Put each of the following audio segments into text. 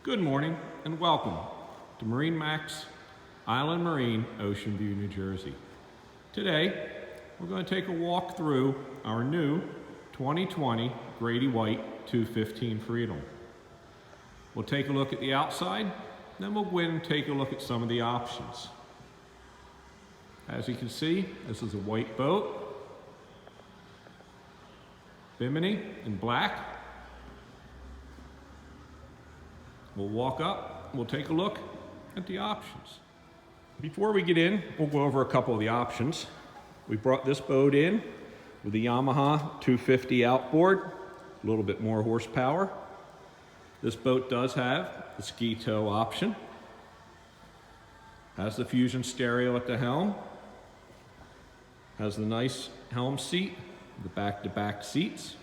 Good morning and welcome to MarineMax Island Marine, Ocean View, New Jersey. Today, we're going to take a walk through our new 2020 Grady-White 215 Freedom. We'll take a look at the outside, then we'll go in and take a look at some of the options. As you can see, this is a white boat, bimini in black. We'll walk up, we'll take a look at the options. Before we get in, we'll go over a couple of the options. We brought this boat in with the Yamaha 250 outboard, a little bit more horsepower. This boat does have the ski tow option. Has the Fusion stereo at the helm. Has the nice helm seat, the back-to-back seats.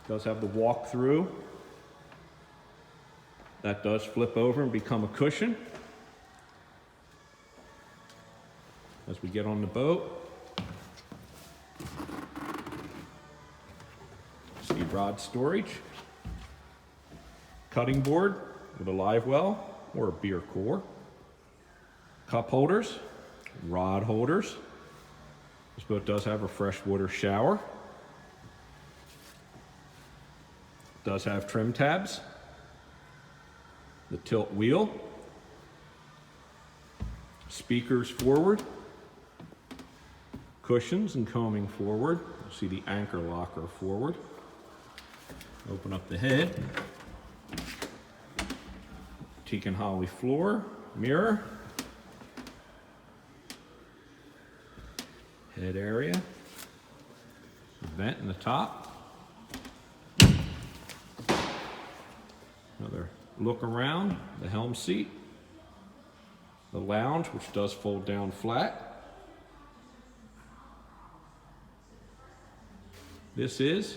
Does have the walk-through. That does flip over and become a cushion. As we get on the boat, see rod storage, cutting board with a live well or a beer cooler, cup holders, rod holders. This boat does have a freshwater shower. Does have trim tabs. The tilt wheel, speakers forward, cushions and combing forward. You see the anchor locker forward. Open up the head, teak and holly floor, mirror, head area, vent in the top. Another look around, the helm seat, the lounge, which does fold down flat. This is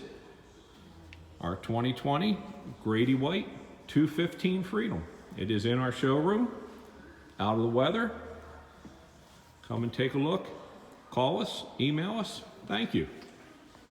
our 2020 Grady-White 215 Freedom. It is in our showroom, out of the weather. Come and take a look, call us, email us. Thank you.